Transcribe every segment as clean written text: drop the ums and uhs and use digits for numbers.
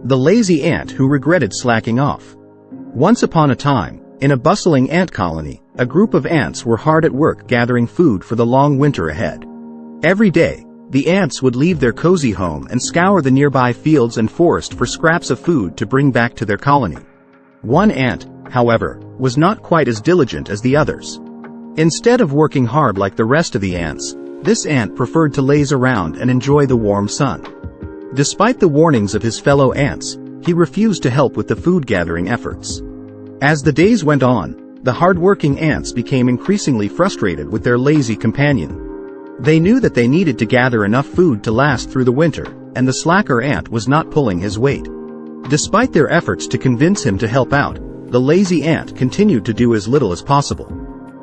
The lazy ant who regretted slacking off. Once upon a time, in a bustling ant colony, a group of ants were hard at work gathering food for the long winter ahead. Every day, the ants would leave their cozy home and scour the nearby fields and forest for scraps of food to bring back to their colony. One ant, however, was not quite as diligent as the others. Instead of working hard like the rest of the ants, this ant preferred to laze around and enjoy the warm sun. Despite the warnings of his fellow ants, he refused to help with the food-gathering efforts. As the days went on, the hardworking ants became increasingly frustrated with their lazy companion. They knew that they needed to gather enough food to last through the winter, and the slacker ant was not pulling his weight. Despite their efforts to convince him to help out, the lazy ant continued to do as little as possible.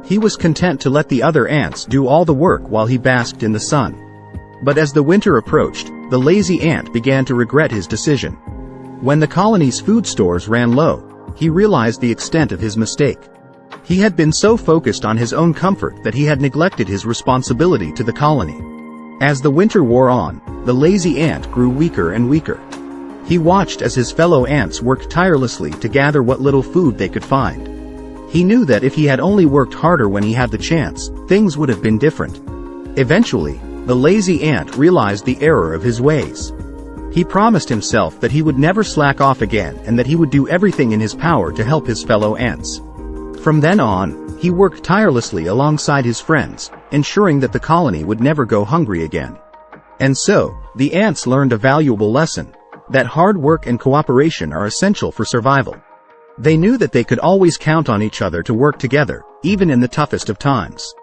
He was content to let the other ants do all the work while he basked in the sun. But as the winter approached, the lazy ant began to regret his decision. When the colony's food stores ran low, he realized the extent of his mistake. He had been so focused on his own comfort that he had neglected his responsibility to the colony. As the winter wore on, the lazy ant grew weaker and weaker. He watched as his fellow ants worked tirelessly to gather what little food they could find. He knew that if he had only worked harder when he had the chance, things would have been different. Eventually, the lazy ant realized the error of his ways. He promised himself that he would never slack off again and that he would do everything in his power to help his fellow ants. From then on, he worked tirelessly alongside his friends, ensuring that the colony would never go hungry again. And so, the ants learned a valuable lesson, that hard work and cooperation are essential for survival. They knew that they could always count on each other to work together, even in the toughest of times.